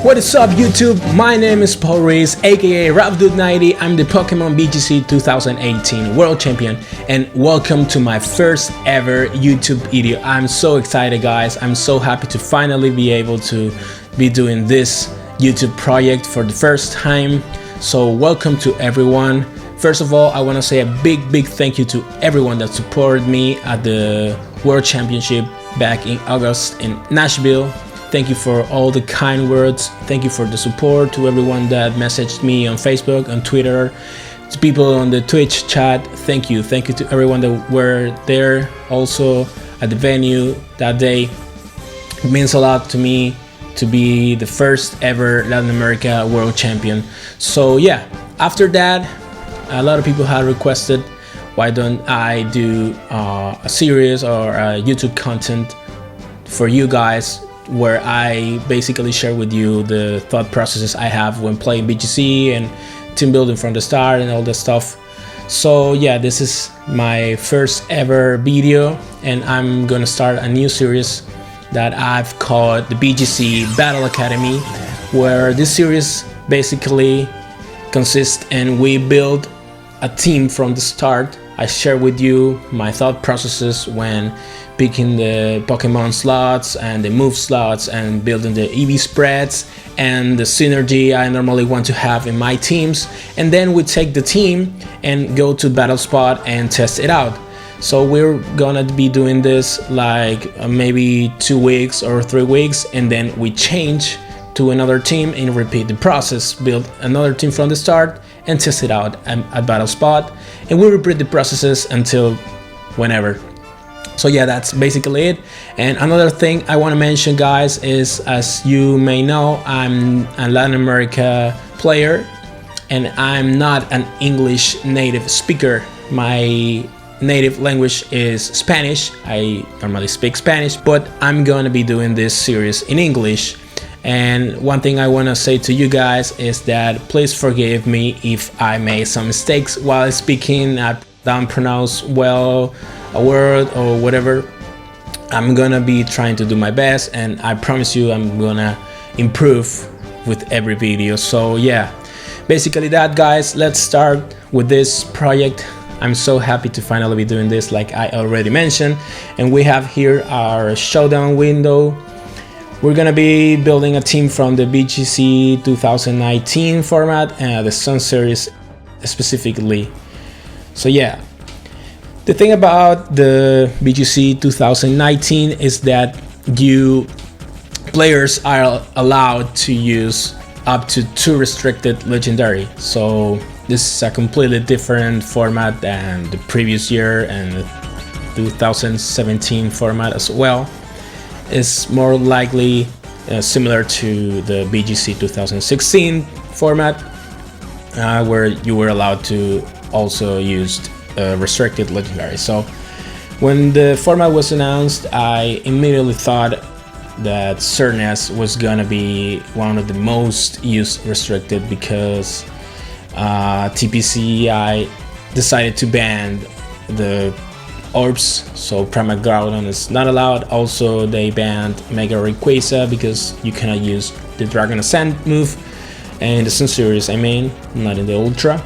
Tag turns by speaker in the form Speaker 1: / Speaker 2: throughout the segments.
Speaker 1: What is up YouTube? My name is Paul Reese, aka RapDude90. I'm the Pokemon VGC 2018 World Champion and welcome to my first ever YouTube video. I'm so excited guys, I'm so happy to finally be able to be doing this YouTube project for the first time. So welcome to everyone. First of all, I want to say a big thank you to everyone that supported me at the World Championship back in August in Nashville. Thank you for all the kind words. Thank you for the support to everyone that messaged me on Facebook, on Twitter, to people on the Twitch chat. Thank you to everyone that were there also at the venue that day. It means a lot to me to be the first ever Latin America World Champion. So yeah, after that, a lot of people had requested why don't I do a series or a YouTube content for you guys, where I basically share with you the thought processes I have when playing VGC and team building from the start and all that stuff. So yeah, this is my first ever video and I'm gonna start a new series that I've called the VGC Battle Academy, where this series basically consists and we build a team from the start. I share with you my thought processes when picking the Pokemon slots and the move slots and building the EV spreads and the synergy I normally want to have in my teams, and then we take the team and go to battle spot and test it out. So we're gonna be doing this like maybe 2 weeks or 3 weeks, and then we change to another team and repeat the process, build another team from the start and test it out at battle spot, and we repeat the processes until whenever. So yeah, that's basically it. And another thing I want to mention guys is, as you may know, I'm a Latin America player and I'm not an English native speaker. My native language is Spanish. I normally speak Spanish, but I'm gonna be doing this series in English. And one thing I want to say to you guys is that please forgive me if I made some mistakes while speaking. I don't pronounce well a word or whatever. I'm gonna be trying to do my best and I promise you I'm gonna improve with every video. So yeah, basically that guys, let's start with this project. I'm so happy to finally be doing this, like I already mentioned, and we have here our showdown window. We're gonna be building a team from the VGC 2019 format and the Sun Series specifically. So yeah, the thing about the VGC 2019 is that you players are allowed to use up to 2 restricted legendary. So this is a completely different format than the previous year and the 2017 format as well. It's more likely similar to the VGC 2016 format, where you were allowed to also use restricted legendary. So when the format was announced, I immediately thought that Cerness was gonna be one of the most used restricted, because TPCI decided to ban the orbs, so Primal Groudon is not allowed. Also they banned Mega Rayquaza because you cannot use the Dragon Ascent move in the Sun Series, I mean, not in the Ultra.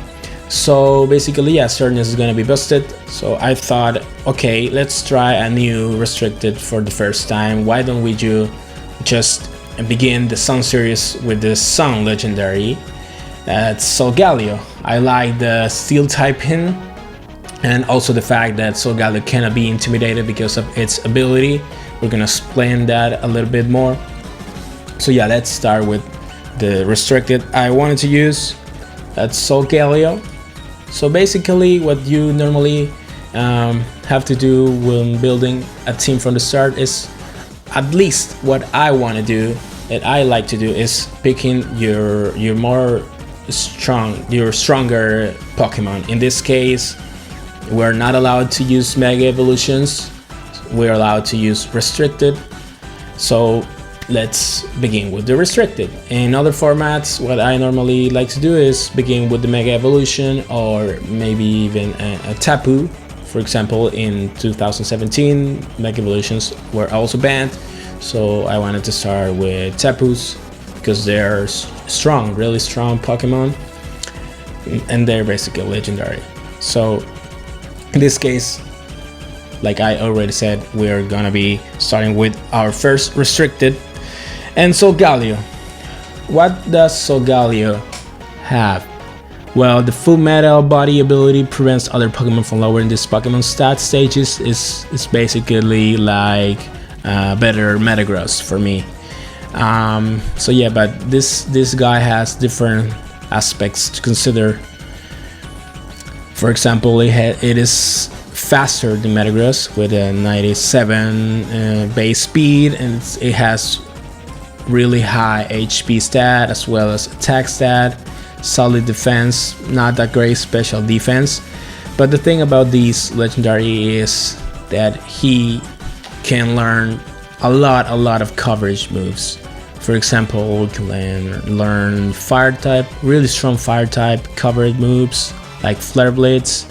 Speaker 1: So basically yeah, Cerness is gonna be busted. So I thought, okay, let's try a new restricted for the first time. Why don't we just begin the Sun Series with the Sun legendary? That's Solgaleo. I like the steel typing and also the fact that Solgaleo cannot be intimidated because of its ability. We're gonna explain that a little bit more. So yeah, let's start with the restricted I wanted to use. That's Solgaleo. So basically what you normally have to do when building a team from the start is, at least what I want to do, that I like to do, is picking your stronger Pokemon. In this case, we're not allowed to use Mega Evolutions, we're allowed to use restricted. So let's begin with the restricted. In other formats, what I normally like to do is begin with the Mega Evolution, or maybe even a Tapu. For example, in 2017, Mega Evolutions were also banned, so I wanted to start with Tapus. because they're strong, really strong Pokemon, and they're basically legendary. So in this case, like I already said, we're gonna be starting with our first restricted, and Solgaleo. What does Solgaleo have? Well, the full metal body ability prevents other Pokemon from lowering this Pokemon stat stages. Is basically like better Metagross for me. So yeah, but this guy has different aspects to consider. For example, it is faster than Metagross with a 97 base speed, and it has really high HP stat as well as attack stat, solid defense, not that great special defense. But the thing about these legendary is that he can learn a lot of coverage moves. For example, we can learn fire type, really strong fire type coverage moves like Flare Blitz.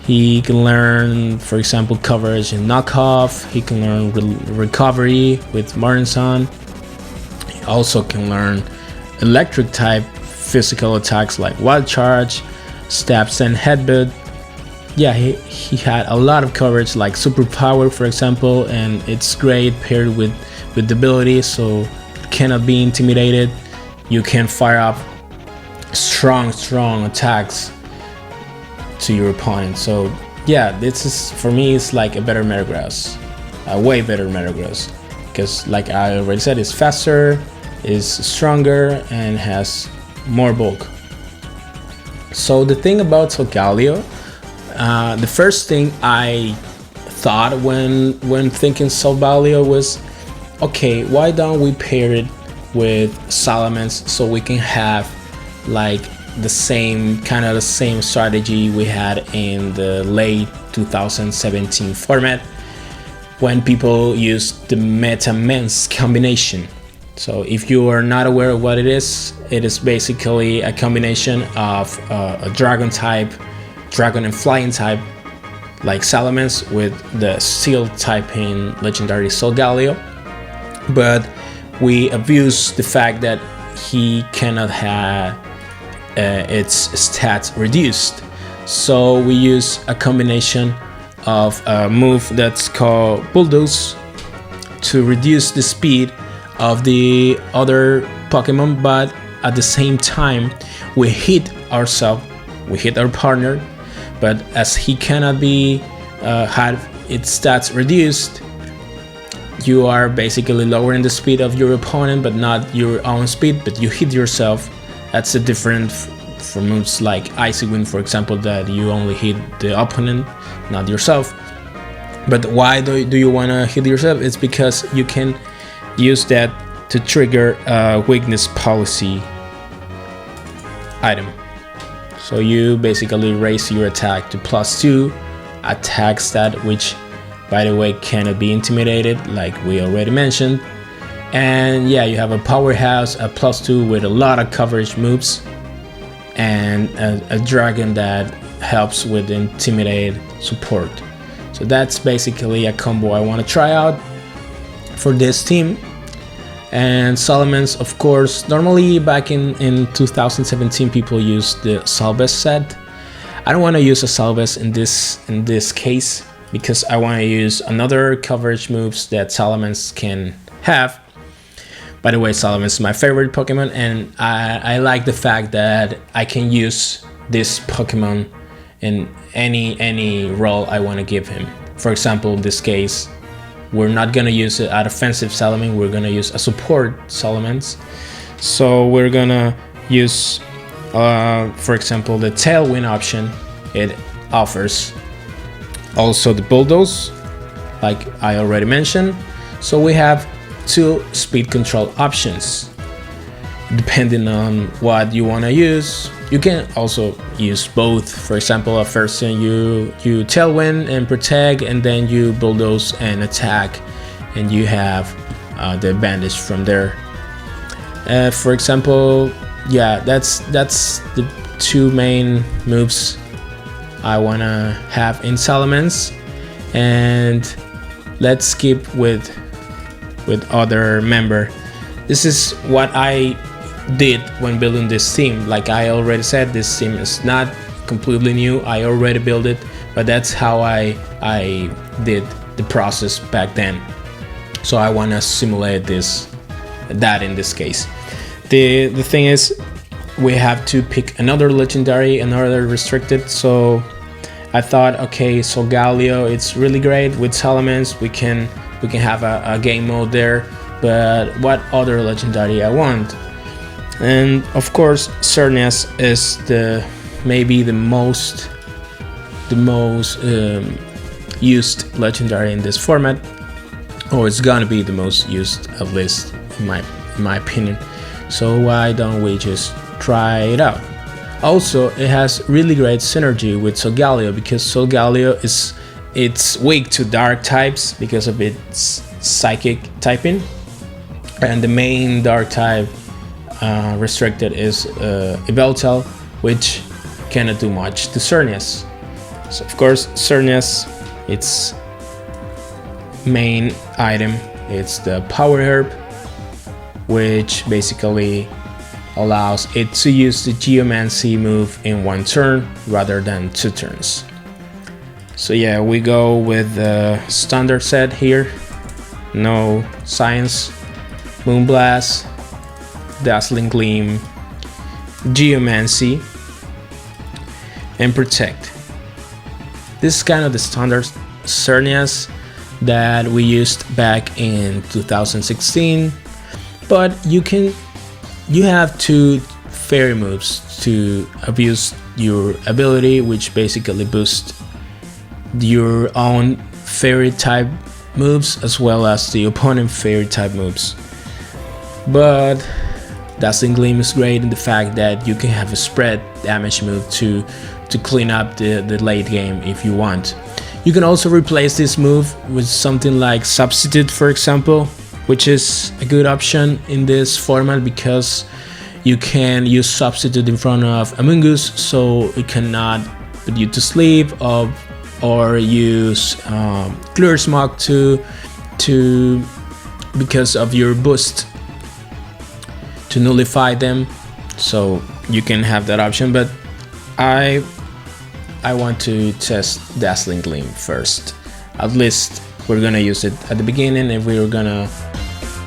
Speaker 1: He can learn, for example, coverage and knockoff. He can learn recovery with Modern Sun. He also can learn electric type physical attacks like Wild Charge, Stabs, and Headbutt. Yeah, he had a lot of coverage like Super Power, for example, and it's great paired with the ability, so you cannot be intimidated. You can fire up strong attacks to your opponent. So yeah, this is, for me, it's like a better Metagross, a way better Metagross, because like I already said, it's faster, is stronger, and has more bulk. So the thing about Solgaleo, the first thing I thought when thinking Solgaleo was, okay, why don't we pair it with Salamence so we can have like the same strategy we had in the late 2017 format when people used the Meta-Mens combination. So if you are not aware of what it is basically a combination of a dragon type, dragon and flying type like Salamence with the steel typing legendary Solgaleo, but we abuse the fact that he cannot have its stats reduced. So we use a combination of a move that's called Bulldoze to reduce the speed of the other Pokemon, but at the same time we hit ourselves, we hit our partner, but as he cannot be have its stats reduced, you are basically lowering the speed of your opponent but not your own speed, but you hit yourself. That's a different for moves like Icy Wind, for example, that you only hit the opponent, not yourself. But why do you want to hit yourself? It's because you can use that to trigger a weakness policy item. So you basically raise your attack to +2 attack stat, which by the way cannot be intimidated like we already mentioned. And yeah, you have a powerhouse, a +2 with a lot of coverage moves, and a dragon that helps with intimidate support. So that's basically a combo I want to try out for this team. And Salamence, of course, normally back in 2017 people used the Salves set. I don't want to use a Salves in this case because I want to use another coverage moves that Salamence can have. By the way, Salamence is my favorite Pokemon, and I like the fact that I can use this Pokemon in any role I want to give him. For example, in this case, we're not gonna use an offensive Salamence, we're gonna use a support Salamence. So we're gonna use, for example, the Tailwind option it offers. Also the Bulldoze, like I already mentioned. So we have 2 speed control options. Depending on what you want to use, you can also use both. For example, at first you Tailwind and protect, and then you Bulldoze and attack, and you have the advantage from there. For example, yeah, that's the 2 main moves I want to have in Salamence. And let's skip with other member. this is what I did when building this team. Like I already said, this team is not completely new. I already built it, but that's how I did the process back then. So I want to simulate that in this case. The thing is, we have to pick another legendary, another restricted. So I thought, okay, so Galio, it's really great with Salamence. We can have a game mode there, but what other legendary I want? And of course, Xerneas is maybe the most used legendary in this format, or it's gonna be the most used, at least in my opinion. So why don't we just try it out? Also, it has really great synergy with Solgaleo, because Solgaleo it's weak to dark types because of its psychic typing, and the main dark type restricted is Yveltal, which cannot do much to Xerneas. So of course, Xerneas, its main item, it's the Power Herb, which basically allows it to use the Geomancy move in one turn rather than 2 turns. So yeah, we go with the standard set here. No Science, Moonblast, Dazzling Gleam, Geomancy, and Protect. This is kind of the standard Xerneas that we used back in 2016, but you have 2 fairy moves to abuse your ability, which basically boost your own fairy type moves as well as the opponent fairy type moves. But Dazzling Gleam is great in the fact that you can have a spread damage move to clean up the late game if you want. You can also replace this move with something like Substitute, for example, which is a good option in this format because you can use Substitute in front of Amoonguss, so it cannot put you to sleep, or use Clear Smog to because of your boost to nullify them. So you can have that option, but I want to test Dazzling Gleam first. At least we're gonna use it at the beginning, and we're gonna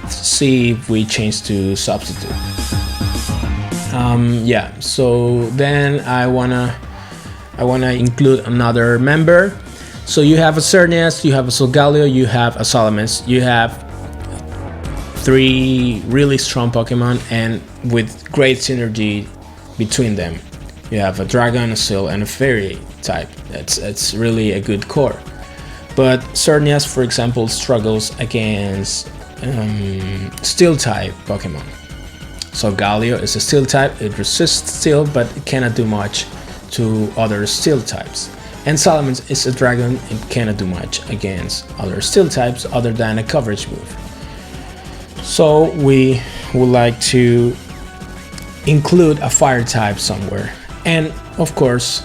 Speaker 1: see if we change to Substitute. Yeah, so then I wanna include another member. So you have a Xerneas, you have a Solgaleo, you have a Salamence. You have 3 really strong Pokemon, and with great synergy between them. You have a Dragon, a Seal, and a Fairy type. That's really a good core. But Xerneas, for example, struggles against Steel type Pokemon. So Galio is a Steel type, it resists Steel, but it cannot do much to other Steel types. And Salamence is a Dragon, it cannot do much against other Steel types other than a coverage move. So we would like to include a Fire type somewhere. And of course,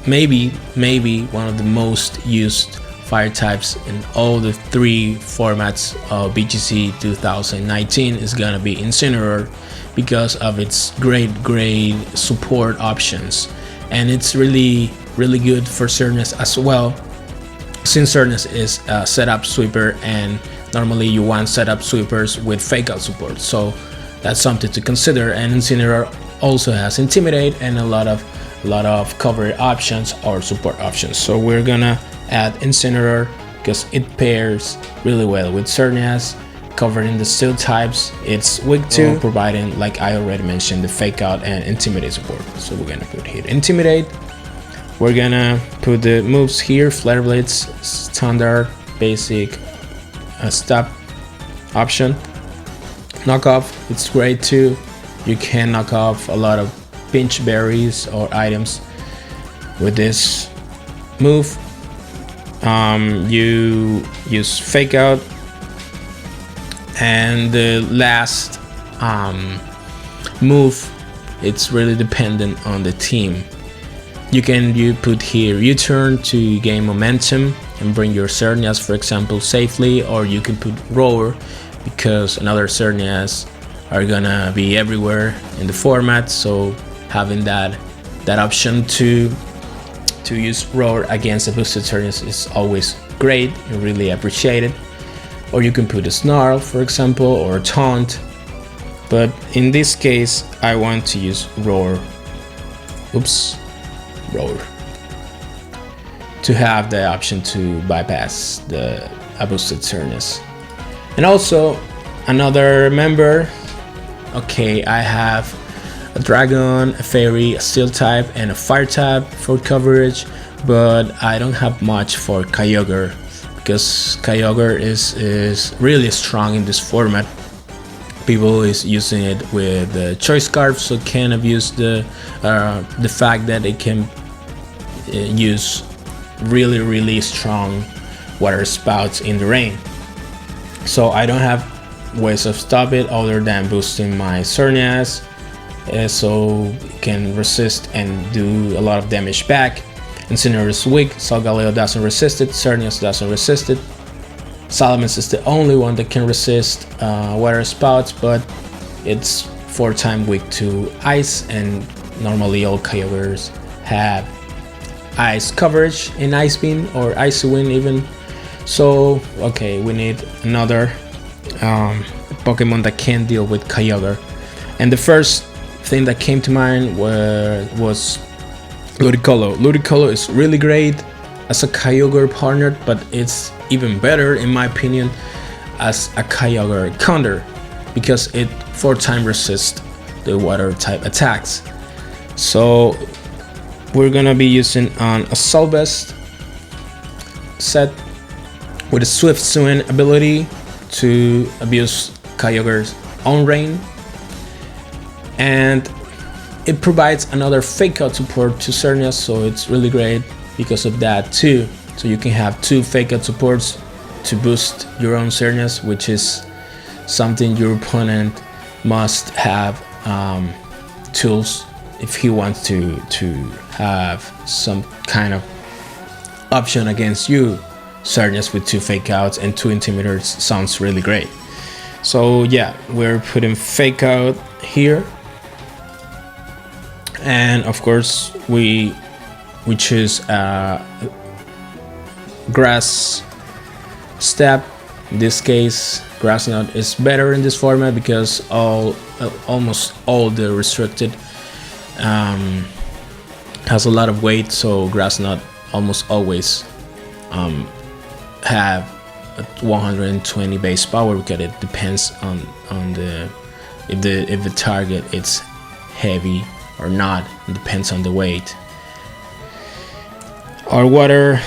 Speaker 1: maybe one of the most used Fire types in all the 3 formats of VGC 2019 is gonna be Incineroar, because of its great support options, and it's really good for Xerneas as well, since Xerneas is a setup sweeper, and normally you want setup sweepers with fake out support, so that's something to consider. And Incineroar also has Intimidate and a lot of cover options or support options, so we're gonna add Incineroar because it pairs really well with Xerneas. Covered in the Steel types, it's weak to, providing, like I already mentioned, the fake out and Intimidate support. So we're gonna put here Intimidate. We're gonna put the moves here: Flare Blitz, standard, basic, stop option. Knock off, it's great too. You can knock off a lot of pinch berries or items with this move. You use fake out. And the last move, it's really dependent on the team. You put here U-turn to gain momentum, and bring your Xerneas, for example, safely, or you can put Roar, because another Xerneas are gonna be everywhere in the format, so having that option to use Roar against a boosted Xerneas is always great and really appreciated. Or you can put a Snarl, for example, or a Taunt, but in this case I want to use Roar. Roar, to have the option to bypass a boosted Xerneas. And also another member, okay, I have a Dragon, a Fairy, a Steel type, and a Fire type for coverage, but I don't have much for Kyogre, because Kyogre is really strong in this format. People is using it with the Choice Scarf, so can abuse the fact that it can use really strong water spouts in the rain. So I don't have ways of stop it other than boosting my Xerneas, so it can resist and do a lot of damage back. Incineroar is weak, Solgaleo doesn't resist it, Xerneas doesn't resist it. Salamence is the only one that can resist water spouts, but it's 4 times weak to ice, and normally all Kyogres have ice coverage in Ice Beam or Icy Wind even. So okay, we need another Pokemon that can deal with Kyogre, and the first thing that came to mind was Ludicolo. Ludicolo is really great as a Kyogre partner, but it's even better in my opinion as a Kyogre counter, because it 4 times resists the water type attacks. So we're gonna be using an Assault Vest set with a Swift Swing ability to abuse Kyogre's own rain, and it provides another Fake Out support to Xerneas, so it's really great because of that too. So you can have 2 Fake Out supports to boost your own Xerneas, which is something your opponent must have tools if he wants to have some kind of option against you. Xerneas with 2 Fake Outs and 2 Intimidators sounds really great. So yeah, we're putting Fake Out here, and of course we choose Grass Step. In this case, Grass Knot is better in this format because almost all the restricted has a lot of weight, so Grass Knot almost always have a 120 base power, because it depends on the if the target it's heavy or not. It depends on the weight. Our water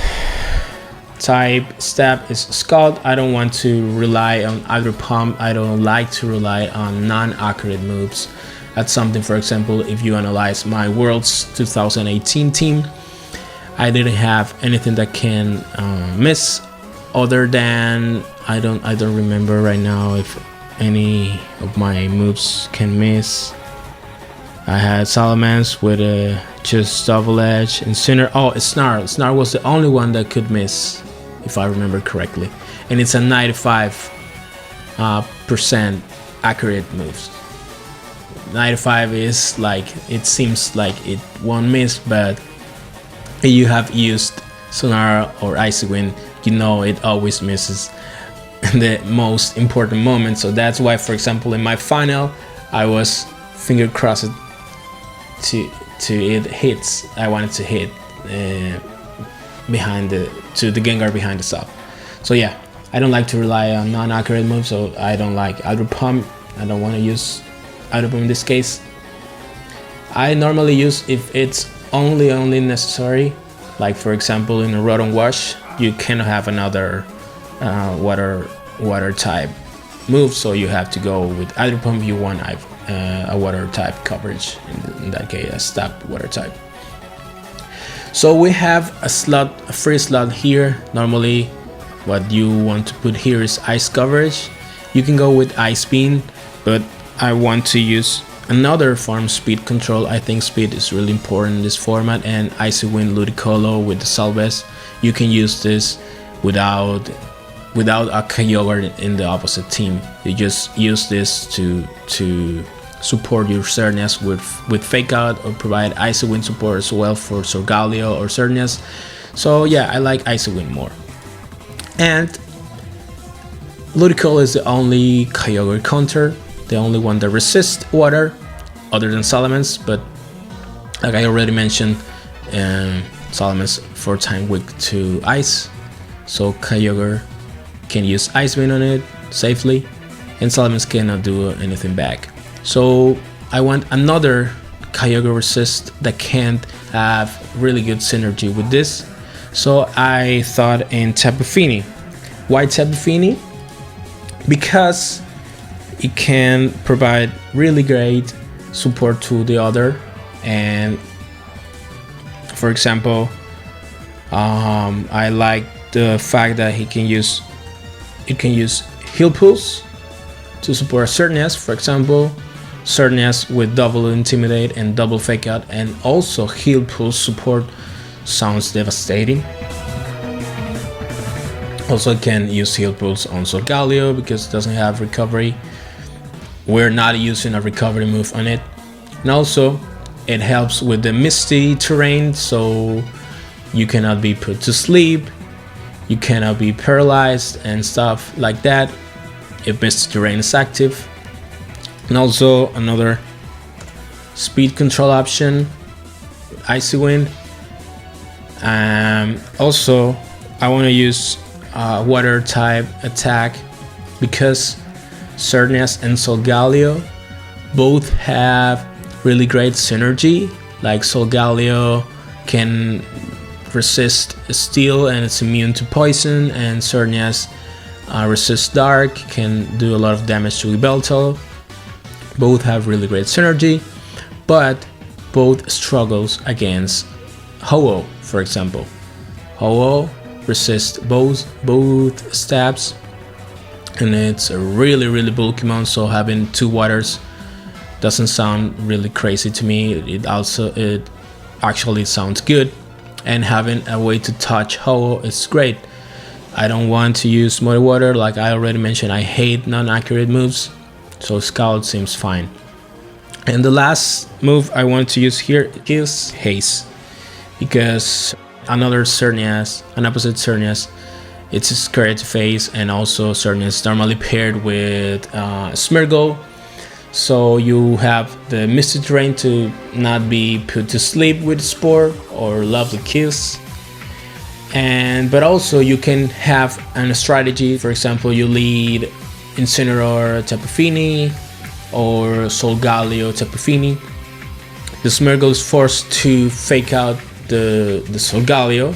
Speaker 1: type step is Scald. I don't want to rely on either pump. I don't like to rely on non-accurate moves. That's something, for example, if you analyze my Worlds 2018 team, I didn't have anything that can miss, other than I don't remember right now if any of my moves can miss. I had Salamence with a just double edge, Incineroar. Oh, Snarl. Snarl was the only one that could miss, if I remember correctly, and it's a 95% accurate moves. 95 is like, it seems like it won't miss, but if you have used Sonar or Icy Wind, you know it always misses the most important moment. So that's why, for example, in my final, I was finger crossed to it hits. I wanted to hit behind the Gengar behind the sub. So yeah, I don't like to rely on non-accurate moves, so I don't like Outer Pump. I don't want to use Outer Pump in this case. I normally use if it's only necessary, like for example in a Rotom Wash, you cannot have another water type move, so you have to go with Outer Pump. You want a water type coverage, in that case a stop water type. So we have a free slot here. Normally what you want to put here is ice coverage. You can go with Ice Beam, but I want to use another form, speed control. I think speed is really important in this format, and Icy Wind Ludicolo with the Salves. You can use this without a Kyogre in the opposite team. You just use this to support your Xerneas with Fake Out, or provide Icy Wind support as well for Solgaleo or Xerneas. So yeah, I like Icy Wind more. And Ludicolo is the only Kyogre counter, the only one that resists water, other than Salamence, but like I already mentioned, Salamence 4-time weak to ice, so Kyogre can use Ice Wind on it safely, and Salamence cannot do anything back. So I want another Kyogre resist that can't have really good synergy with this, so I thought in Tapu Fini. Why Tapu Fini? Because it can provide really great support to the other, and for example, I like the fact that it can use Heal Pulse to support Xerneas, for example, Xerneas with double Intimidate and double Fake Out, and also Heal Pulse support sounds devastating. Also can use Heal Pulse on Solgaleo because it doesn't have recovery. We're not using a recovery move on it. And also it helps with the misty terrain, so you cannot be put to sleep, you cannot be paralyzed and stuff like that if misty terrain is active. And also another speed control option, Icy Wind. Also I want to use water type attack because Xerneas and Solgaleo both have really great synergy. Like Solgaleo can resist steel and it's immune to poison, and Xerneas resists dark, can do a lot of damage to Yveltal. Both have really great synergy, but both struggles against Ho-Oh, for example. Ho-Oh resists both stabs, and it's a really bulky mon, so having 2 waters doesn't sound really crazy to me. It actually sounds good, and having a way to touch Ho-Oh is great. I don't want to use Muddy Water, like I already mentioned. I hate non-accurate moves, so Scout seems fine. And the last move I want to use here is Haze, because another Xerneas, an opposite Xerneas, it's scary to face, and also Xerneas normally paired with Smeargle, so you have the Misty Terrain to not be put to sleep with Spore or Lovely Kiss. But also you can have a strategy. For example, you lead Incineroar Tapu Fini or Solgaleo Tapu Fini. The Smeargle is forced to Fake Out the Solgaleo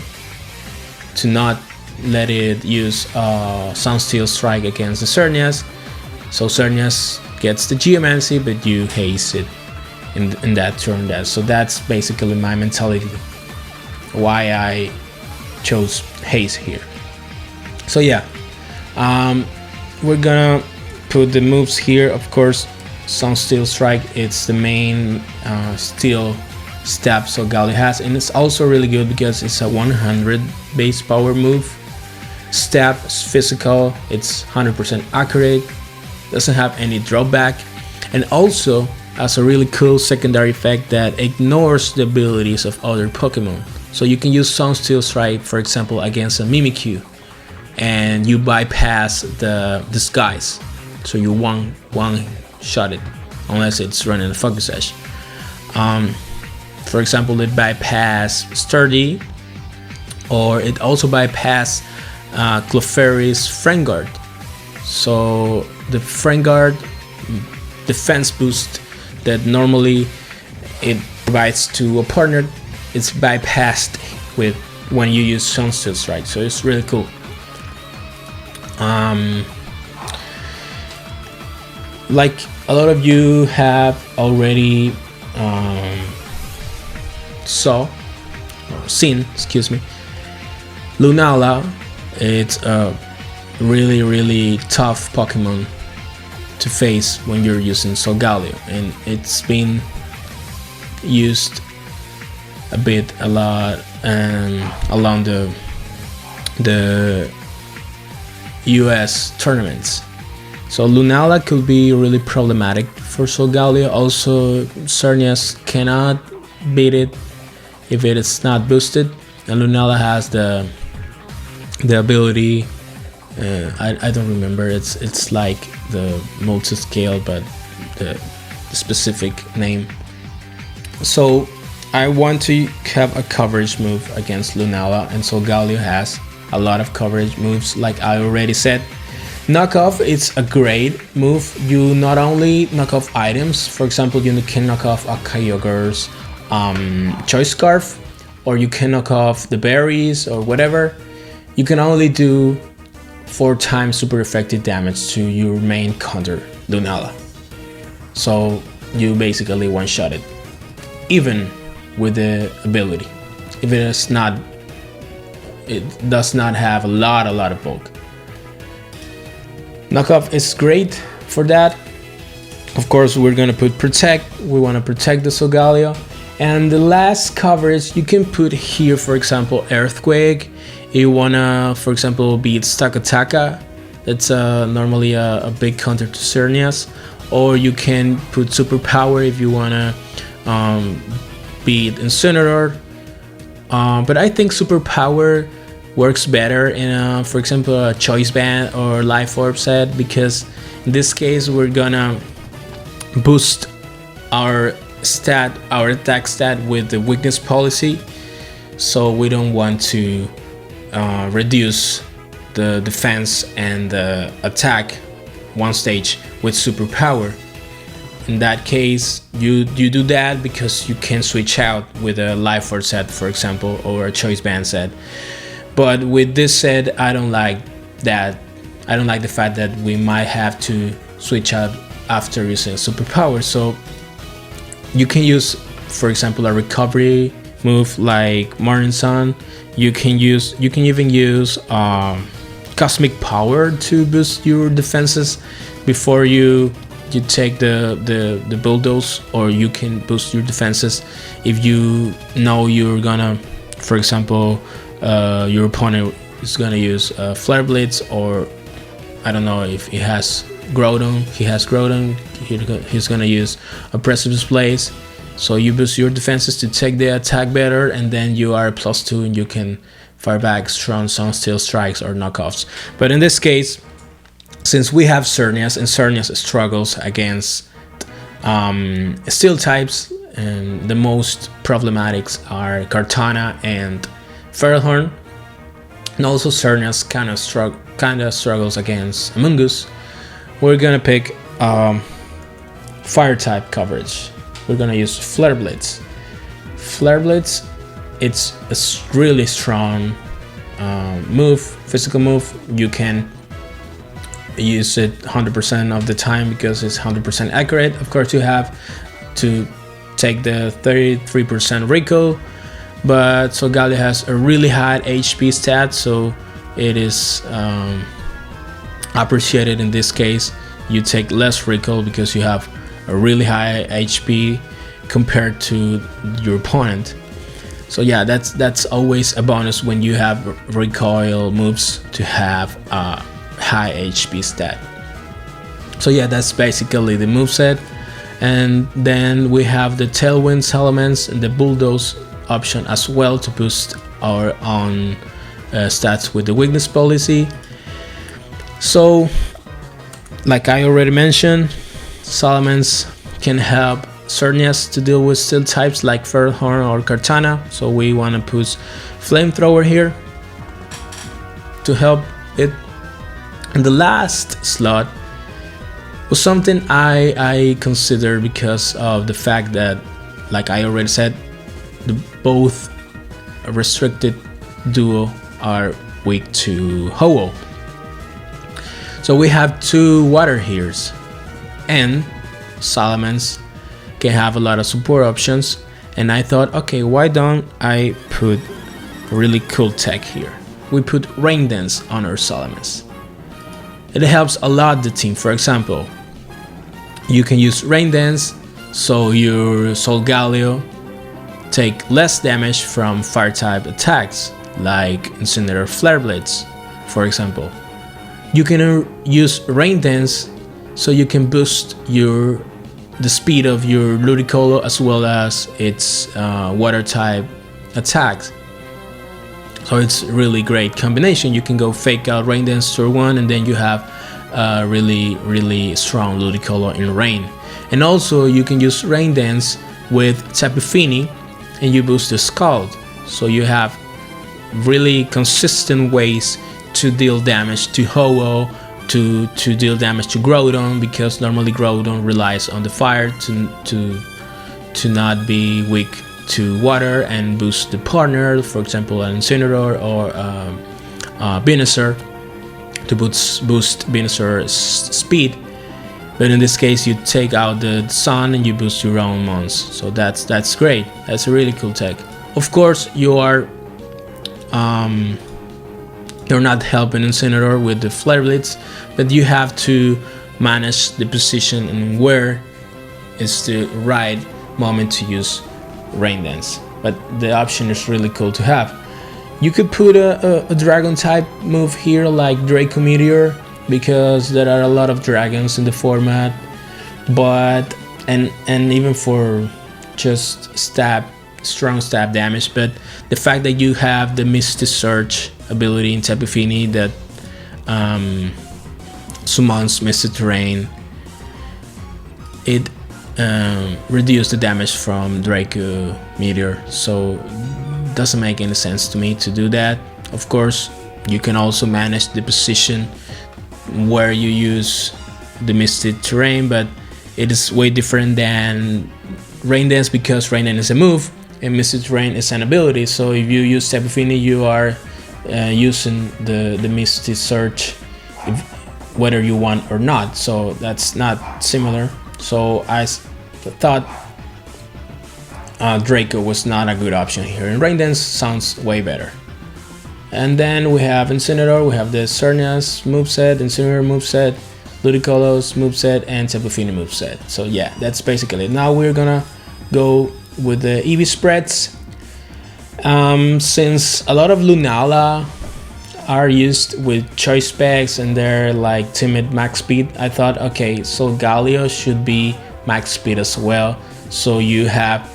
Speaker 1: to not let it use Sunsteel Strike against the Xerneas. So Xerneas gets the Geomancy, but you haste it in that turn. So that's basically my mentality, why I chose haste here. So yeah, we're gonna put the moves here. Of course, Sunsteel Strike, it's the main steel stab Solgaleo has, and it's also really good because it's a 100 base power move. Stab is physical, it's 100% accurate, doesn't have any drawback, and also has a really cool secondary effect that ignores the abilities of other Pokemon. So you can use Sunsteel Strike, for example, against a Mimikyu, and you bypass the disguise, so you one shot it unless it's running a Focus Edge. For example, it bypass Sturdy, or it also bypass Clefairy's Friend Guard. So the Friend Guard defense boost that normally it provides to a partner, it's bypassed with when you use Sunsteel Strike. So it's really cool. Like a lot of you have already seen, Lunala. It's a really tough Pokemon to face when you're using Solgaleo, and it's been used a lot along the the US tournaments. So Lunala could be really problematic for Solgaleo. Also, Xerneas cannot beat it if it is not boosted, and Lunala has the ability. I don't remember. It's like the multi-scale, but the specific name. So I want to have a coverage move against Lunala, and Solgaleo has a lot of coverage moves, like I already said. Knockoff, it's a great move. You not only knock off items, for example, you can knock off a Kyogre's Choice Scarf, or you can knock off the berries or whatever. You can only do 4 times super effective damage to your main counter, Lunala. So you basically one-shot it, even with the ability. If it does not have a lot of bulk. Knockoff is great for that. Of course, we're gonna put protect. We want to protect the Solgaleo. And the last coverage you can put here, for example, Earthquake. You wanna, for example, beat Stakataka. That's normally a big counter to Xerneas. Or you can put Superpower if you wanna beat Incineroar. But I think Superpower works better in for example, a Choice Band or Life Orb set, because in this case we're gonna boost our attack stat with the weakness policy, so we don't want to reduce the defense and the attack one stage with Superpower. In that case, you do that because you can switch out with a Life Orb set, for example, or a Choice Band set. But with this set, I don't like that. I don't like the fact that we might have to switch out after using Superpower. So you can use, for example, a recovery move like Morning Sun. You can even use Cosmic Power to boost your defenses before you take the bulldoze, or you can boost your defenses if you know you're gonna, for example, your opponent is gonna use Flare Blitz, or I don't know if he has Groudon. He's gonna use a Precipice Blaze. So you boost your defenses to take the attack better, and then you are +2 and you can fire back strong Sun Steel Strikes or knockoffs. But in this case, since we have Xerneas, and Xerneas struggles against Steel types, and the most problematics are Kartana and Ferrothorn, and also Xerneas kind of struggles against Amoonguss, we're gonna pick Fire type coverage. We're gonna use Flare Blitz. Flare Blitz, it's a really strong move, physical move. You can use it 100% of the time because it's 100% accurate. Of course, you have to take the 33% recoil, but Solgaleo has a really high HP stat, so it is appreciated in this case. You take less recoil because you have a really high HP compared to your opponent. So yeah, that's always a bonus when you have recoil moves to have a high HP stat. So yeah, that's basically the moveset. And then we have the Tailwind Salamence and the Bulldoze option as well to boost our own stats with the weakness policy. So like I already mentioned, Salamence can help Xerneas to deal with steel types like Ferrothorn or Kartana, so we want to put Flamethrower here to help it. And the last slot was something I considered because of the fact that, like I already said, both restricted duo are weak to Ho-Oh. So we have two water heres, and Salamence can have a lot of support options, and I thought, okay, why don't I put really cool tech here? We put Rain Dance on our Salamence. It helps a lot the team. For example, you can use Rain Dance so your Solgaleo take less damage from fire type attacks, like Incinerator Flare Blitz, for example. You can use Rain Dance so you can boost the speed of your Ludicolo as well as its water type attacks. So it's really great combination. You can go fake out Rain Dance turn 1 and then you have really strong Ludicolo in Rain. And also you can use Rain Dance with Tapu Fini and you boost the Scald. So you have really consistent ways to deal damage to Ho-Oh, to deal damage to Groudon, because normally Groudon relies on the fire to not be weak to water and boost the partner, for example an Incineroar or Venusaur, to boost Venusaur's speed. But in this case you take out the sun and you boost your own mons, so that's great. That's a really cool tech. Of course you're not helping Incineroar with the Flare Blitz, but you have to manage the position and where is the right moment to use Rain Dance. But the option is really cool to have. You could put a dragon type move here like Draco Meteor, because there are a lot of dragons in the format, but and even for just strong stab damage. But the fact that you have the Misty Surge ability in Tapu Fini that summons Misty Terrain, it reduces the damage from Draco Meteor, so it doesn't make any sense to me to do that. Of course you can also manage the position where you use the Misty Terrain, but it is way different than Rain Dance, because Rain Dance is a move and Misty Terrain is an ability. So if you use Tapu Fini, you are using the Misty Surge whether you want or not, so that's not similar. So I thought Draco was not a good option here, and Rain Dance sounds way better. And then we have Incineroar, we have the Xerneas moveset, Incineroar moveset, Ludicolo's moveset, and Tapu Fini moveset. So yeah, that's basically it. Now we're gonna go with the EV spreads. Since a lot of Lunala are used with choice specs and they're like timid max speed, I thought, okay, Solgaleo should be max speed as well, so you have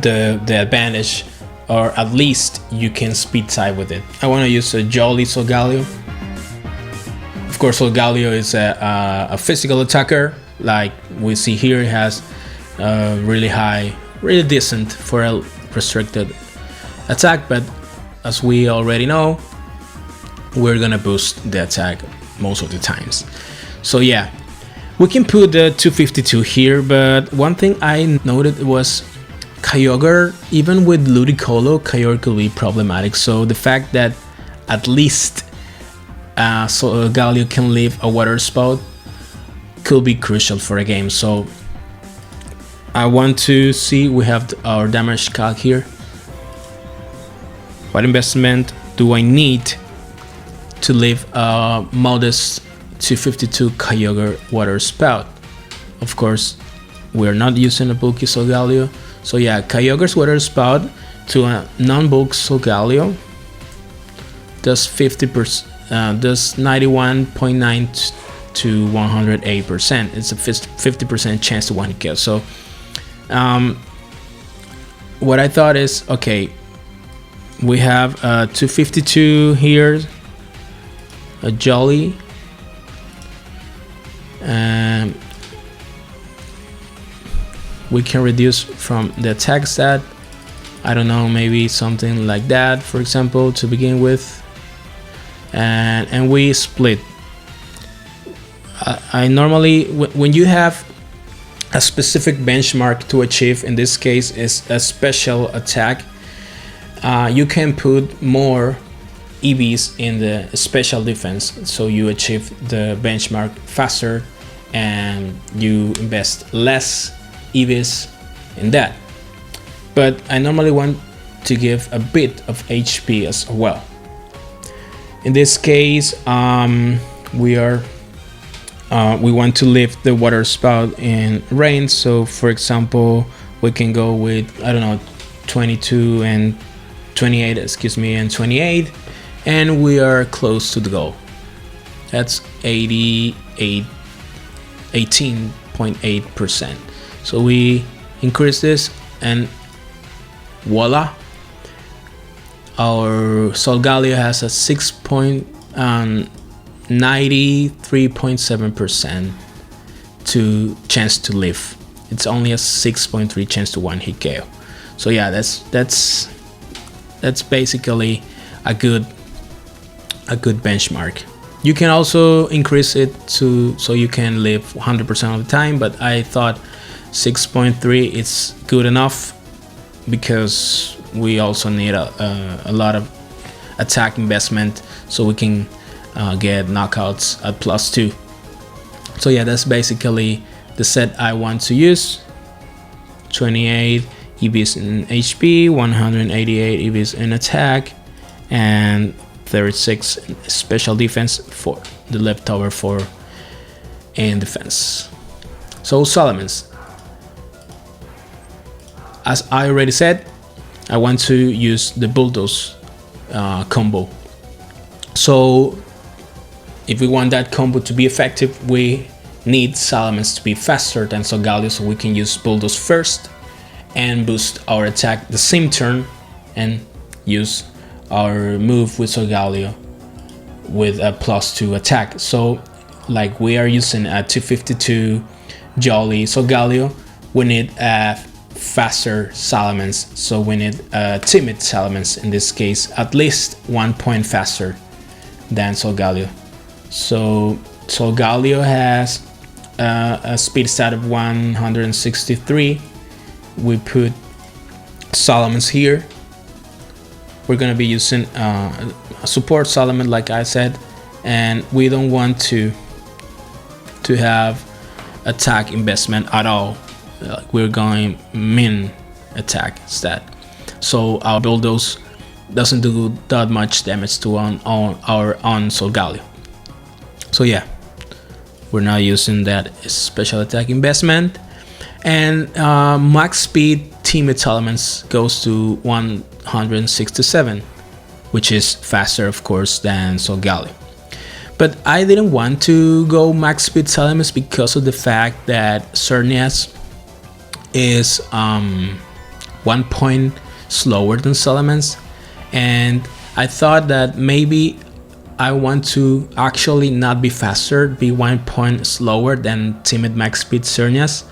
Speaker 1: the advantage, or at least you can speed type with it. I want to use a Jolly Solgaleo. Of course Solgaleo is a physical attacker, like we see here. It has really high, really decent for a restricted attack, but as we already know, we're gonna boost the attack most of the times. So yeah, we can put the 252 here, but one thing I noted was Kyogre. Even with Ludicolo, Kyogre could be problematic, so the fact that at least Solgaleo can leave a water spout could be crucial for a game. So I want to see, we have our damage calc here. What investment do I need to leave a modest 252 Kyogre water spout? Of course we're not using a bulky Solgaleo, so yeah, Kyogre's water spout to a non-bulk Solgaleo does 50%, does 91.9 to 108%. It's a 50% chance to 1 kill. So what I thought is, okay, we have 252 here, a Jolly, and we can reduce from the attack stat, I don't know, maybe something like that, for example, to begin with, and we split. I normally, when you have a specific benchmark to achieve, in this case is a special attack, you can put more EVs in the special defense, so you achieve the benchmark faster and you invest less EVs in that. But I normally want to give a bit of HP as well. In this case, we want to lift the water spout in rain, so for example we can go with, I don't know, 22 and 28, excuse me, and 28, and we are close to the goal. That's 18.8%. So we increase this, and voila, our Sol Galio has a 93.7% to chance to live. It's only a 6.3 chance to one hit KO. So yeah, that's basically a good benchmark. You can also increase it to so you can live 100% of the time, but I thought 6.3 is good enough because we also need a lot of attack investment so we can get knockouts at +2. So yeah, that's basically the set I want to use. 28 EVs in HP, 188 EVs in attack, and 36 special defense for the leftover 4 in defense. So Solomons, as I already said, I want to use the bulldoze combo. So if we want that combo to be effective, we need Solomons to be faster than Sol Galio, so we can use bulldoze first and boost our attack the same turn and use our move with Sol Galio with a +2 attack. So like we are using a 252 Jolly Sol Galio, we need a faster Solomons, so we need timid Solomons, in this case at least 1 point faster than Sol Galio. So Sol Galio has a speed stat of 163. We put Solomons here. We're gonna be using a support Solomon, like I said, and we don't want to have attack investment at all. Like we're going min attack stat, so our bulldoze doesn't do that much damage to our Sol Galio. So yeah, we're not using that special attack investment, and max speed teammate Solomons goes to 167, which is faster of course than Sol Galio. But I didn't want to go max speed Solomons because of the fact that Xerneas is 1 point slower than Solomons, and I thought that maybe I want to actually not be faster, be 1 point slower than timid max speed Xerneas,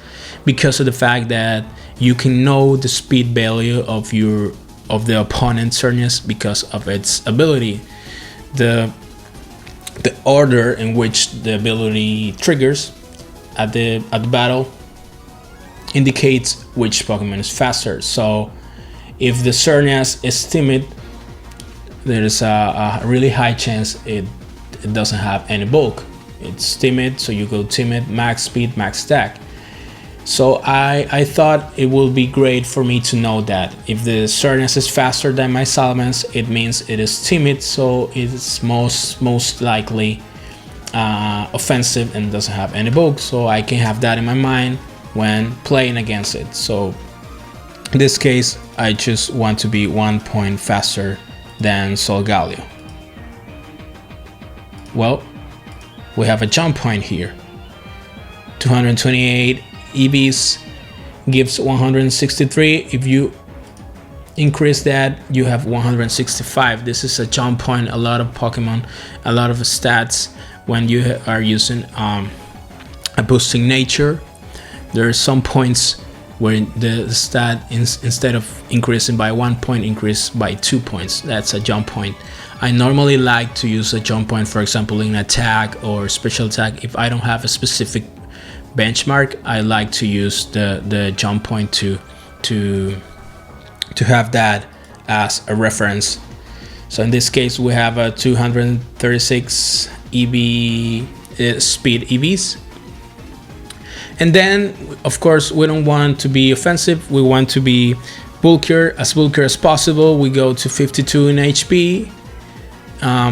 Speaker 1: because of the fact that you can know the speed value of the opponent Xerneas because of its ability. The order in which the ability triggers at the battle indicates which Pokemon is faster. So if the Xerneas is timid, there is a really high chance it doesn't have any bulk. It's timid, so you go timid, max speed, max attack. So I thought it would be great for me to know that if the Xerneas is faster than my Solomons, it means it is timid, so it's most likely offensive and doesn't have any bulk. So I can have that in my mind when playing against it. So in this case, I just want to be 1 point faster than Sol Galio. Well, we have a jump point here. 228 EVs gives 163. If you increase that, you have 165. This is a jump point. A lot of Pokemon, a lot of stats when you are using a boosting nature, there are some points where the stat instead of increasing by 1 point, increase by 2 points. That's a jump point. I normally like to use a jump point, for example, in attack or special attack. If I don't have a specific benchmark, I like to use the jump point to have that as a reference. So in this case, we have a 236 EV speed EVs. And then, of course, we don't want to be offensive. We want to be bulkier as possible. We go to 52 in HP,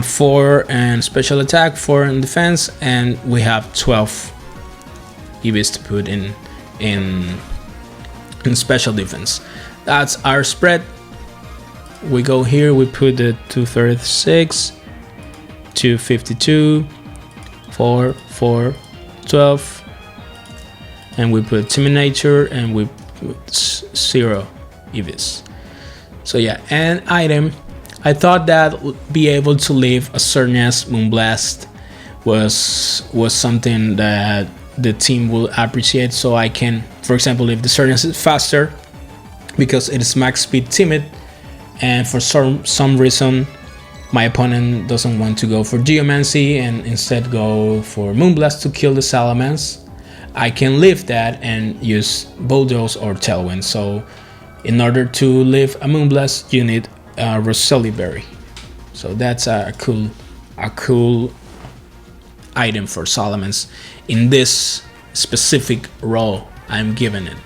Speaker 1: 4 in special attack, 4 in defense, and we have 12 EVs to put in special defense. That's our spread. we go here, we put the 236, 252, 4, 4, 12, and we put Terminator, and we put 0 EVs. So yeah, and item, I thought that be able to leave a Cernias Moonblast was something that the team will appreciate. So I can, for example, if the Cernias is faster because it is max speed timid, and for some reason my opponent doesn't want to go for Geomancy and instead go for Moonblast to kill the Salamence, I can leave that and use Bulldoze or Tailwind. So in order to leave a Moonblast, you need a Roselli Berry. So that's a cool item for Salamence in this specific role I'm giving it.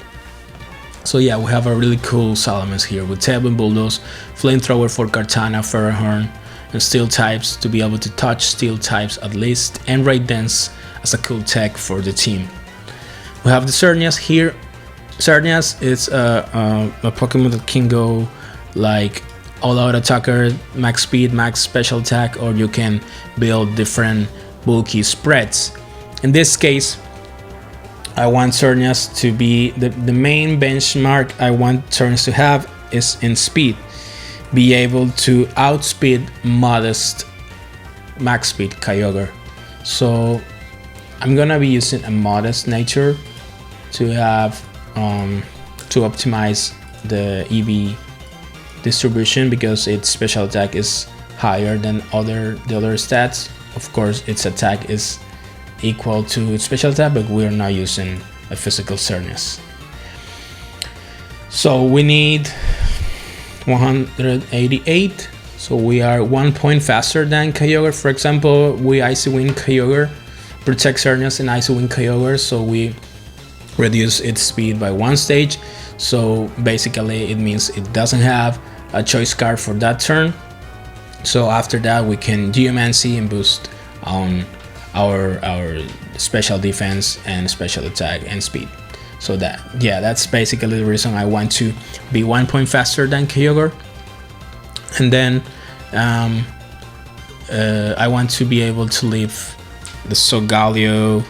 Speaker 1: So yeah, we have a really cool Salamence here with Tailwind, Bulldoze, Flamethrower for Kartana, Ferrohorn, and Steel types to be able to touch Steel types at least, and Raid Dance as a cool tech for the team. We have the Cernias here. Cernias is a Pokemon that can go like all-out attacker, max speed, max special attack, or you can build different bulky spreads. In this case, I want Cernias to be the main benchmark I want Cernias to have is in speed. Be able to outspeed modest max speed Kyogre. So I'm gonna be using a modest nature to have to optimize the EV distribution, because its special attack is higher than the other stats. Of course, its attack is equal to its special attack, but we are not using a physical Cernias. So we need 188, so we are 1 point faster than Kyogre. For example, we Icy Wind Kyogre, protect Cernias and Icy Wind Kyogre, so we reduce its speed by 1 stage. So basically it means it doesn't have a choice card for that turn. So after that we can Geomancy and boost on our special defense and special attack and speed. So that's basically the reason I want to be 1 point faster than Kyogre. And then I want to be able to leave the Solgaleo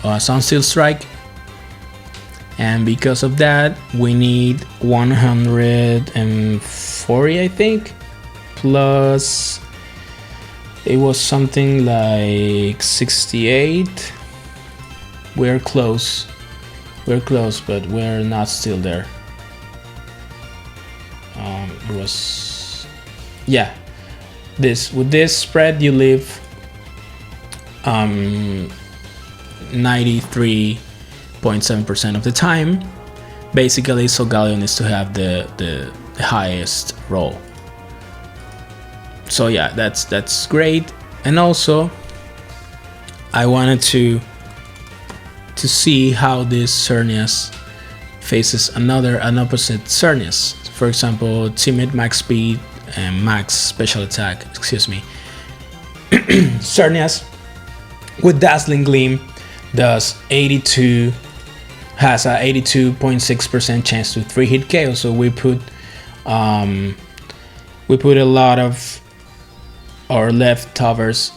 Speaker 1: Sunsteel Strike, and because of that we need 140, I think, plus it was something like 68. We're close, but we're not still there. It was, yeah, with this spread you leave 93.7% of the time. Basically Solgaleo needs to have the highest roll. So yeah, that's great. And also I wanted to see how this Cernias faces an opposite Cernias. For example, timid, max speed, and max special attack, Cernias with Dazzling Gleam has a 82.6% chance to 3-hit KO. So we put a lot of our leftovers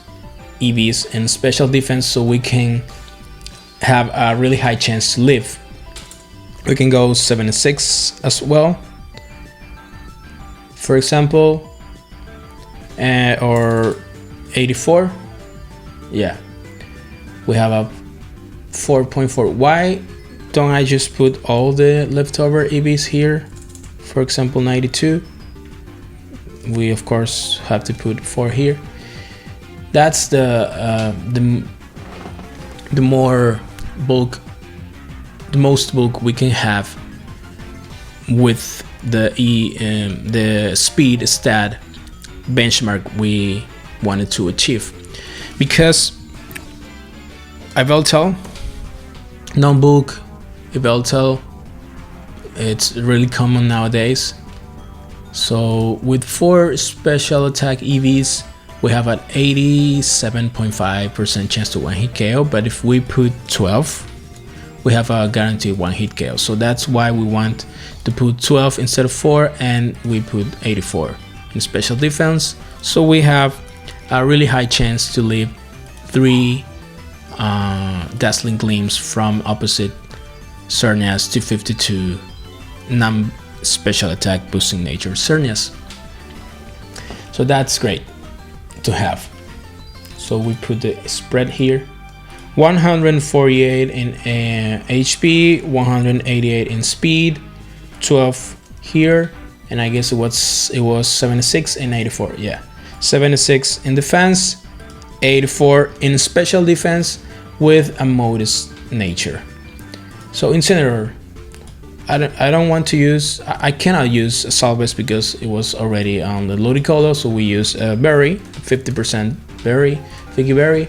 Speaker 1: EVs in special defense, so we can have a really high chance to live. We can go 76 as well, for example, or 84. Yeah, we have a 4.4. Why don't I just put all the leftover EVs here? For example, 92. We of course have to put 4 here. That's the most bulk we can have with the speed stat benchmark we wanted to achieve. Because Yveltal, non-bulk Yveltal, it's really common nowadays. So with 4 special attack EVs, we have an 87.5% chance to 1-hit KO. But if we put 12, we have a guaranteed 1 hit KO. So that's why we want to put 12 instead of 4, and we put 84 in special defense. So we have a really high chance to leave 3 dazzling gleams from opposite Cernia's 252 non-special attack boosting nature Cernias. So that's great to have. So we put the spread here: 148 in HP, 188 in speed, 12 here, and I guess it was 76 and 84. Yeah, 76 in defense, 84 in special defense with a modest nature. So Incineroar, I don't want to use, I cannot use Salvest because it was already on the Ludicolo, so we use Berry, 50% Berry, Figgy Berry.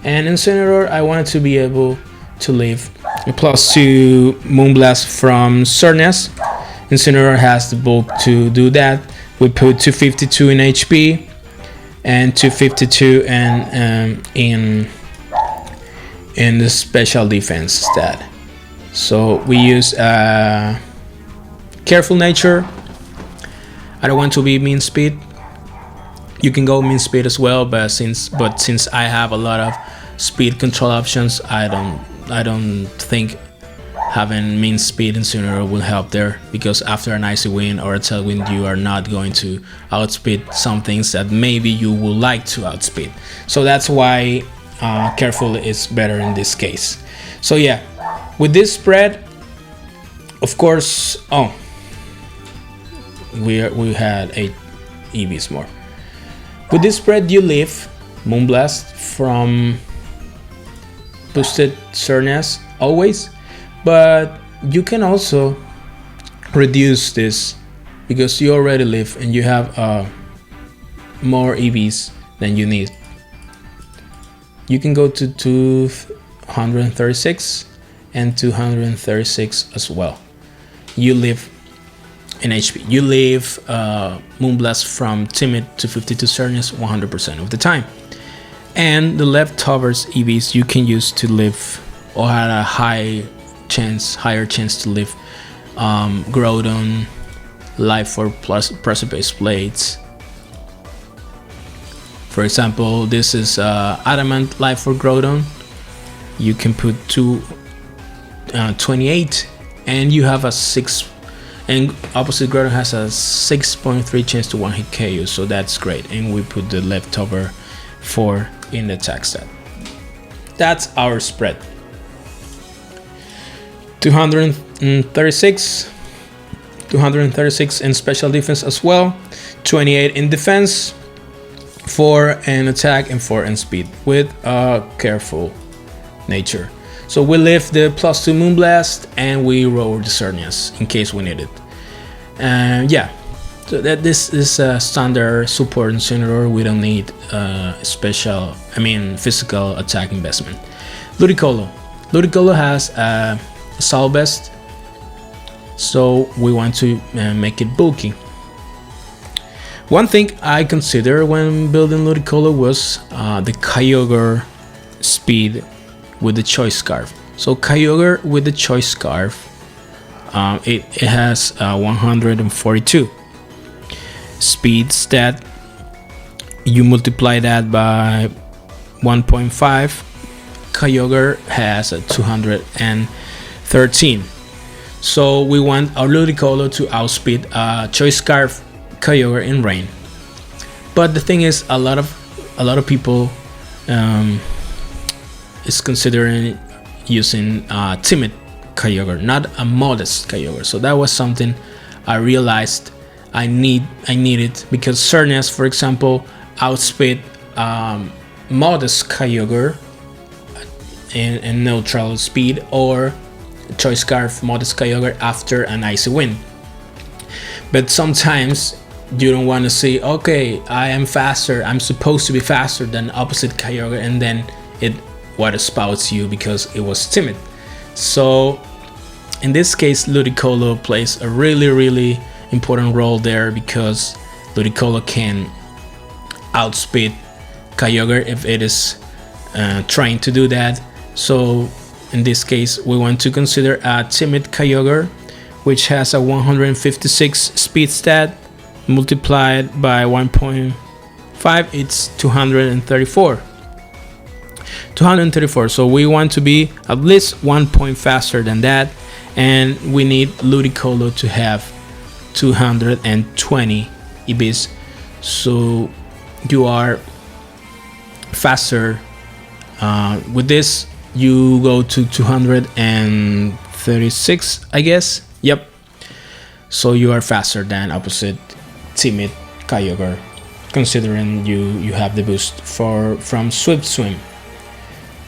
Speaker 1: And Incineroar, I wanted to be able to leave a +2 Moonblast from Cernias. Incineroar has the bulk to do that. We put 252 in HP and 252 in the special defense stat. So we use careful nature. I don't want to be mean speed. You can go mean speed as well, but since I have a lot of speed control options, I don't think having mean speed Incineroar will help there, because after an icy wind or a tailwind, you are not going to outspeed some things that maybe you would like to outspeed. So that's why careful is better in this case. So yeah, with this spread, of course, we had 8 EVs more. With this spread, you leave Moonblast from boosted Cernias always, but you can also reduce this because you already live and you have more EVs than you need. You can go to 236 and 236 as well. You live in HP. You leave Moonblast from Timid to 52 Cernias 100% of the time. And the leftovers EVs you can use to live, or had a higher chance to live Groudon, Life for plus Precipice Blades. For example, this is Adamant Life for Groudon. You can put 28 and you have a 6, and opposite Groudon has a 6.3 chance to 1 hit KO, so that's great. And we put the leftover 4 in the attack stat. That's our spread. 236 in special defense as well, 28 in defense, 4 in attack and 4 in speed with a careful nature. So we lift the +2 Moonblast and we roll the Cernias in case we need it. Yeah, so this is a standard support Incineroar. We don't need physical attack investment. Ludicolo has a Salvest, so we want to make it bulky. One thing I considered when building Ludicolo was the Kyogre speed with the Choice Scarf. So Kyogre with the Choice Scarf, it has 142 speed stat. You multiply that by 1.5, Kyogre has a 213. So we want our Ludicolo to outspeed Choice Scarf Kyogre in rain. But the thing is, a lot of people is considering using timid Kyogre, not a modest Kyogre. So that was something I realized I needed, because Cernias, for example, outspeed modest Kyogre in neutral speed, or Choice Scarf modest Kyogre after an icy wind. But sometimes you don't want to say, okay, I am faster, I'm supposed to be faster than opposite Kyogre, and then it water spouts you because it was timid. So in this case, Ludicolo plays a really important role there, because Ludicolo can outspeed Kyogre if it is trying to do that. So in this case, we want to consider a timid Kyogre, which has a 156 speed stat multiplied by 1.5, it's 234. So we want to be at least 1 point faster than that, and we need Ludicolo to have 220 EVs, so you are faster. With this you go to 236, I guess. Yep, so you are faster than opposite timid Kyogre, considering you have the boost from Swift Swim.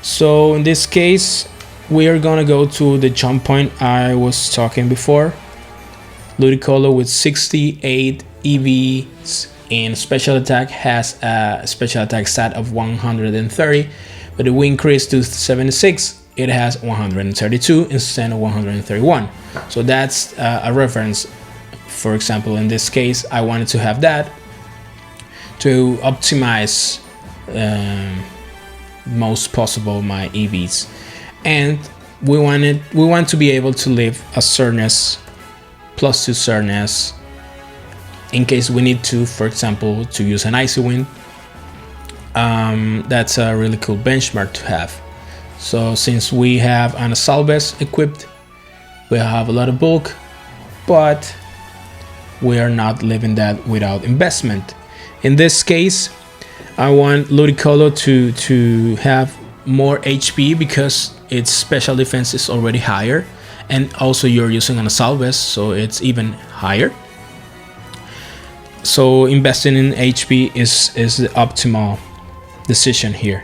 Speaker 1: So in this case we are gonna go to the jump point I was talking before. Ludicolo with 68 EVs in special attack has a special attack stat of 130, but if we increase to 76 it has 132 instead of 131. So that's a reference. For example, in this case I wanted to have that to optimize most possible my EVs, and we want to be able to live a Cernus +2 Cernus in case we need to, for example, to use an Icy Wind. That's a really cool benchmark to have. So since we have an Assault Vest equipped, we have a lot of bulk, but we are not living that without investment. In this case I want Ludicolo to have more HP because its special defense is already higher, and also you're using an Assault Vest, so it's even higher. So investing in HP is the optimal decision here.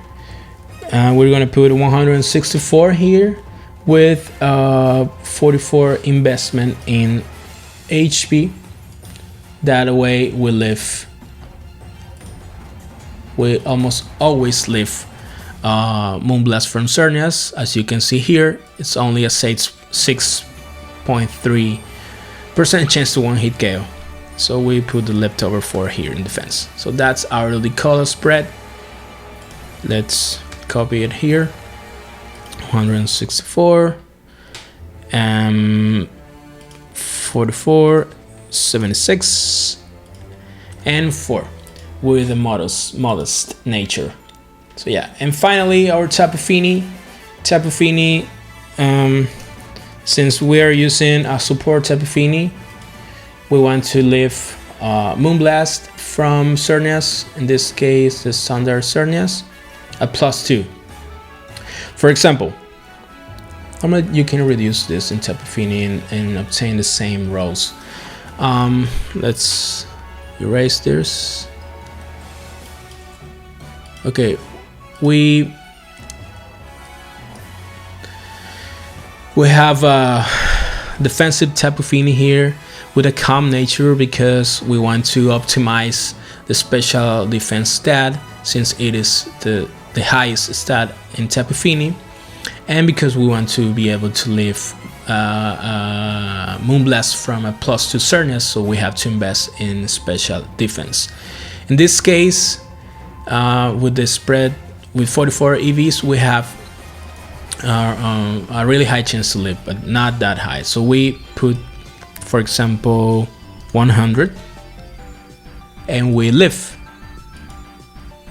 Speaker 1: We're gonna put 164 here with 44 investment in HP. That way we almost always live Moonblast from Xerneas. As you can see here, it's only a 6.3% chance to one hit KO. So we put the leftover 4 here in defense. So that's our Ludicolo spread. Let's copy it here. 164 and 44, 76 and 4 with a modest nature. So yeah, and finally our Tapu Fini, since we are using a support Tapu Fini, we want to live Moonblast from Xerneas, in this case the standard Xerneas, a +2. For example, you can reduce this in Tapu Fini and obtain the same rows. Let's erase this. Okay, we have a defensive Tapu Fini here with a calm nature because we want to optimize the special defense stat, since it is the highest stat in Tapu Fini, and because we want to be able to live Moonblast from a +2 Xerneas, so we have to invest in special defense. In this case, with the spread with 44 EVs, we have a really high chance to live, but not that high. So we put, for example, 100 and we live.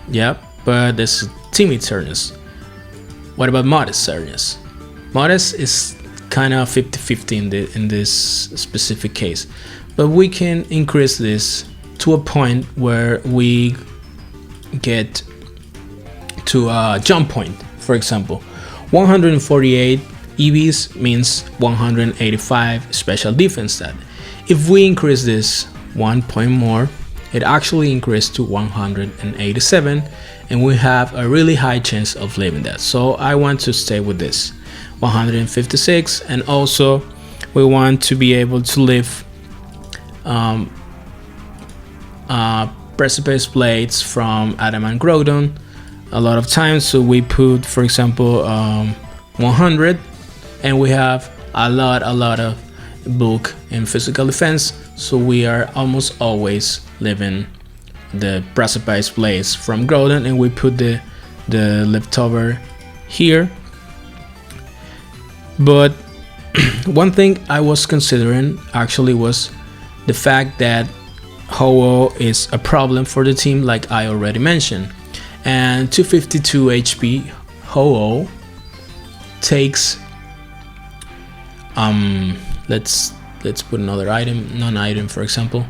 Speaker 1: Yeah, but this is timid Xerneas. What about modest Xerneas? Modest is kind of 50-50 in this specific case, but we can increase this to a point where we get to a jump point. For example, 148 EVs means 185 special defense stat. If we increase this 1 point more, it actually increased to 187, and we have a really high chance of living that. So I want to stay with this 156, and also we want to be able to live Precipice Blades from Adamant Groudon a lot of times. So we put, for example, 100, and we have a lot of bulk in physical defense, so we are almost always living the Precipice Blades from Groudon, and we put the leftover here. But one thing I was considering actually was the fact that Ho-Oh is a problem for the team, like I already mentioned. And 252 HP Ho-Oh takes let's put another item, non-item for example.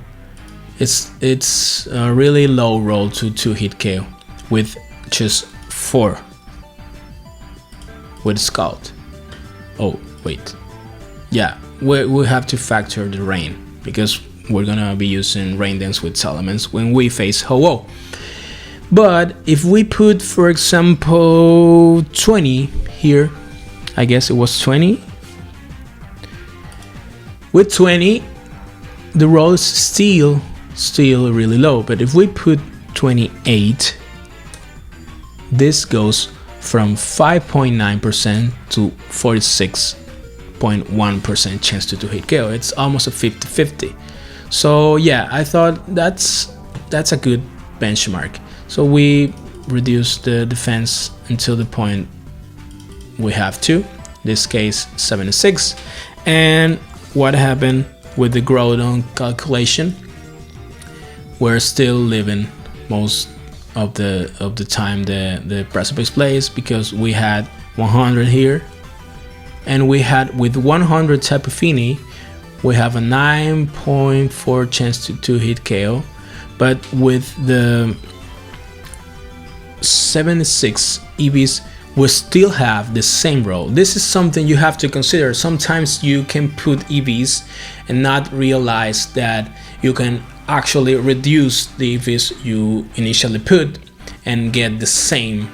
Speaker 1: It's a really low roll to 2-hit KO with just 4 with Scout. Oh wait, yeah, we have to factor the rain because we're gonna be using Rain Dance with Salamence when we face Ho-Oh. But if we put, for example, 20 here, I guess it was 20. With 20, the roll is still really low. But if we put 28, this goes from 5.9% to 46.1% chance to 2-hit KO. It's almost a 50-50. So yeah, I thought that's a good benchmark. So we reduce the defense until the point we have to, in this case 76. And what happened with the Groudon calculation, we're still living most of the time the Precipice plays, because we had 100 here, and we had with 100 Tapu Fini we have a 9.4 chance to 2-hit KO. But with the 76 EVs, we still have the same roll. This is something you have to consider. Sometimes you can put EVs and not realize that you can actually reduce the EVs you initially put and get the same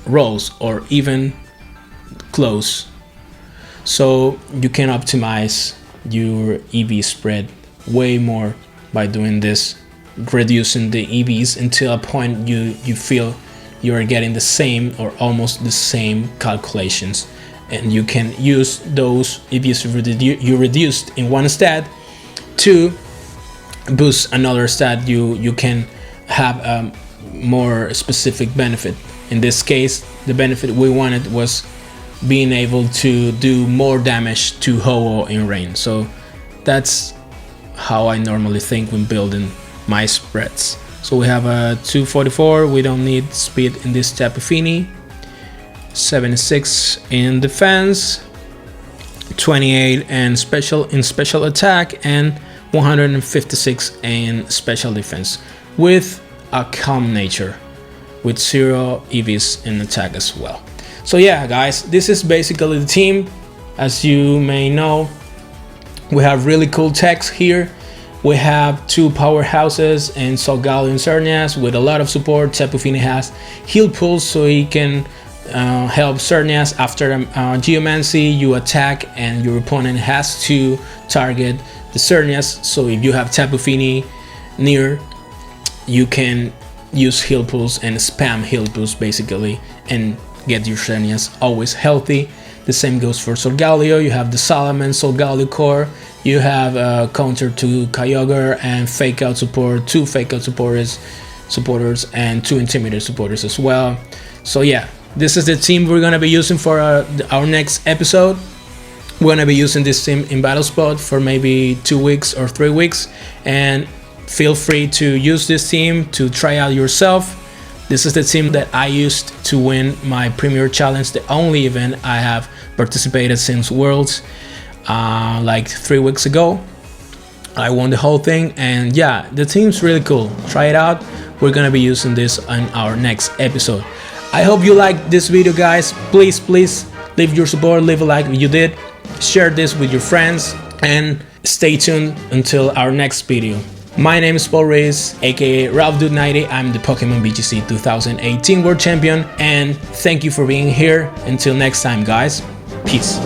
Speaker 1: rolls or even close. So you can optimize your EV spread way more by doing this, reducing the EVs until a point you feel you are getting the same or almost the same calculations, and you can use those EVs you reduced in one stat to boost another stat. You can have a more specific benefit. In this case, the benefit we wanted was being able to do more damage to Ho-Oh in rain. So that's how I normally think when building my spreads. So we have a 244, we don't need speed in this Tapu Fini, 76 in defense, 28 in special attack, and 156 in special defense, with a calm nature, with 0 EVs in attack as well. So yeah guys, this is basically the team. As you may know, we have really cool techs here. We have 2 powerhouses in Solgaleo and Xerneas with a lot of support. Tapu Fini has heal pulse, so he can help Xerneas. After Geomancy, you attack and your opponent has to target the Xerneas. So if you have Tapu Fini near, you can use heal pulse and spam heal pulse basically and get your Xerneas always healthy. The same goes for Solgaleo. You have the Salamence Solgaleo core. You have a counter to Kyogre and fake out support, 2 fake out supporters and 2 intimidator supporters as well. So yeah, this is the team we're gonna be using for our next episode. We're gonna be using this team in Battle Spot for maybe 2 weeks or 3 weeks, and feel free to use this team to try out yourself. This is the team that I used to win my Premier Challenge, the only event I have participated since Worlds. Like 3 weeks ago, I won the whole thing, and yeah, the team's really cool. Try it out. We're gonna be using this in our next episode. I hope you liked this video, guys. Please leave your support, leave a like if you did, share this with your friends, and stay tuned until our next video. My name is Paul Reyes, aka RalphDude90. I'm the Pokemon VGC 2018 World Champion, and thank you for being here. Until next time, guys. Peace.